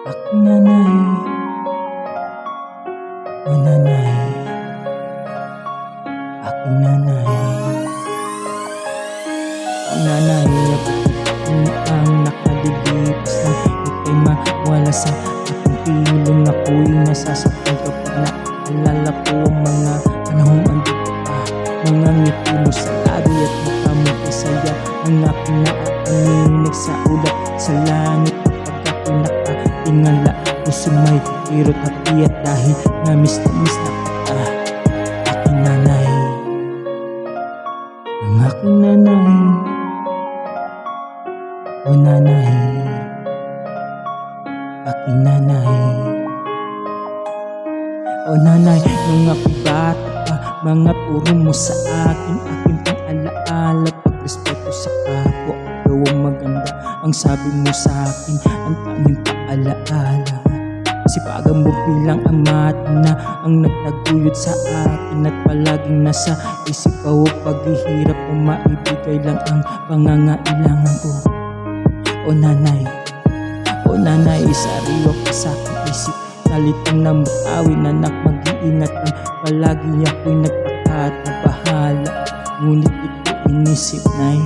Aking nanay, o nanay, aking nanay, o nanay, ang nakalipas na ika'y mawala sa aking piling. Ako'y nasasaktan kapag naalala ko ang mga panahong andito pa. Mga ngiti mo sa labi at mukha mo ay saya. Ang aking naaaninag sa ulap sa langit kapag ako'y nakatingala. Puso may kirot at iyak dahil na-miss na kita. Aking nanay, ang aking nanay, o nanay, aking nanay, o nanay. Nung ako'y bata pa, mga puro mo sa akin, aking pang-alaala. Pagrespeto sa kapwa, ikaw ang maganda. Ang sabi mo sa akin, ang tanging paalaala. Sipagan mo bilang ama at ina ang nagtaguyod sa akin, at palaging nasa isip ko paghihirap mo, maibigay lang ang pangangailangan ko. O nanay, o nanay, sariwa pa sa aking isip. Nalitang na mutawin, anak, mag-iingat lang. Palagi ako'y nagpakatabahala, ngunit di ko inisip, nay.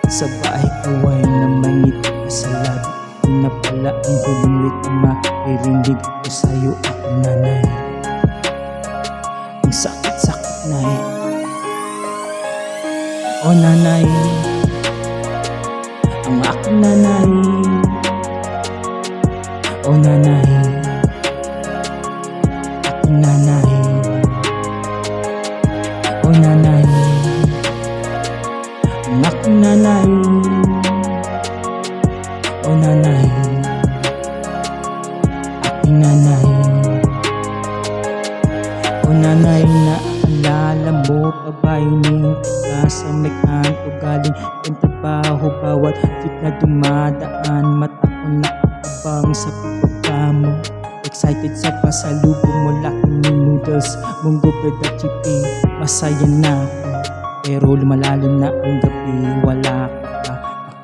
Sa bahay ko ay namangiti ka sa labi. Yun na pala ang huling wika maririnig ko sa'yo, aking nanay. Ang sakit-sakit, nay. O nanay, ang aking nanay, o nanay, aking nanay, o nanay, ang aking nanay, o nanay, aking nanay, o nanay. Naalala mo pa ba ining ka sa may kanto galing ang trabaho? Bawat jeep na dumadaan, mata ko nakakabang sa pagbaba mo. Excited sa pasalubong mo, laking noodles, munggo, bread at chippy. Masaya na ako, pero lumalalim na ang gabi. Wala ka pa,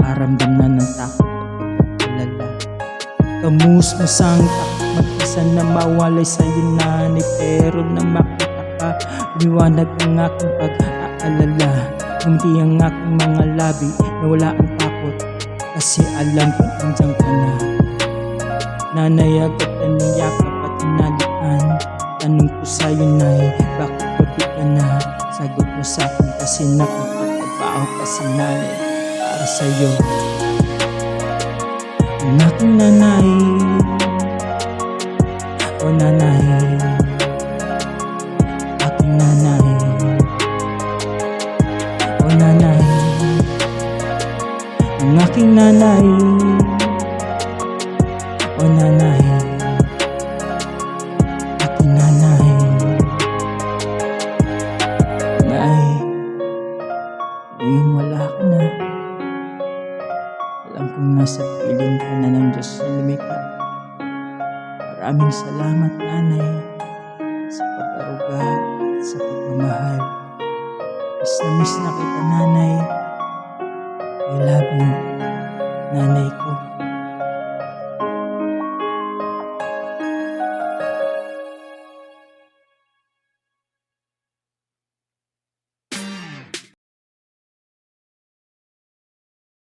nakaramdam na ng takot at pagkakalala. Kamusmusang takot mag-isa na mawalay sa'yo, nanay, pero na makita ka, liwanag ang aking pag-aalala. Hindi ang aking mga labi na wala ang takot, kasi alam kong andyan ka na. Nanay, agad na niyakap at hinalikan. Tanong ko sa'yo, nay, bakit gabi ka na? Sagot mo sa'kin, kasi nakapagtrabaho ka si nanay para sa'yo. Ang aking nanay, o nanay, aking nanay, o nanay, ang aking nanay, o nanay, aking nanay. Nay, ngayong wala ka na, alam kong nasa piling ka na ng Diyos na lumikha. Maraming salamat, nanay, sa pag-aruga at sa pagmamahal. Miss na kita, nanay. I love you, nanay.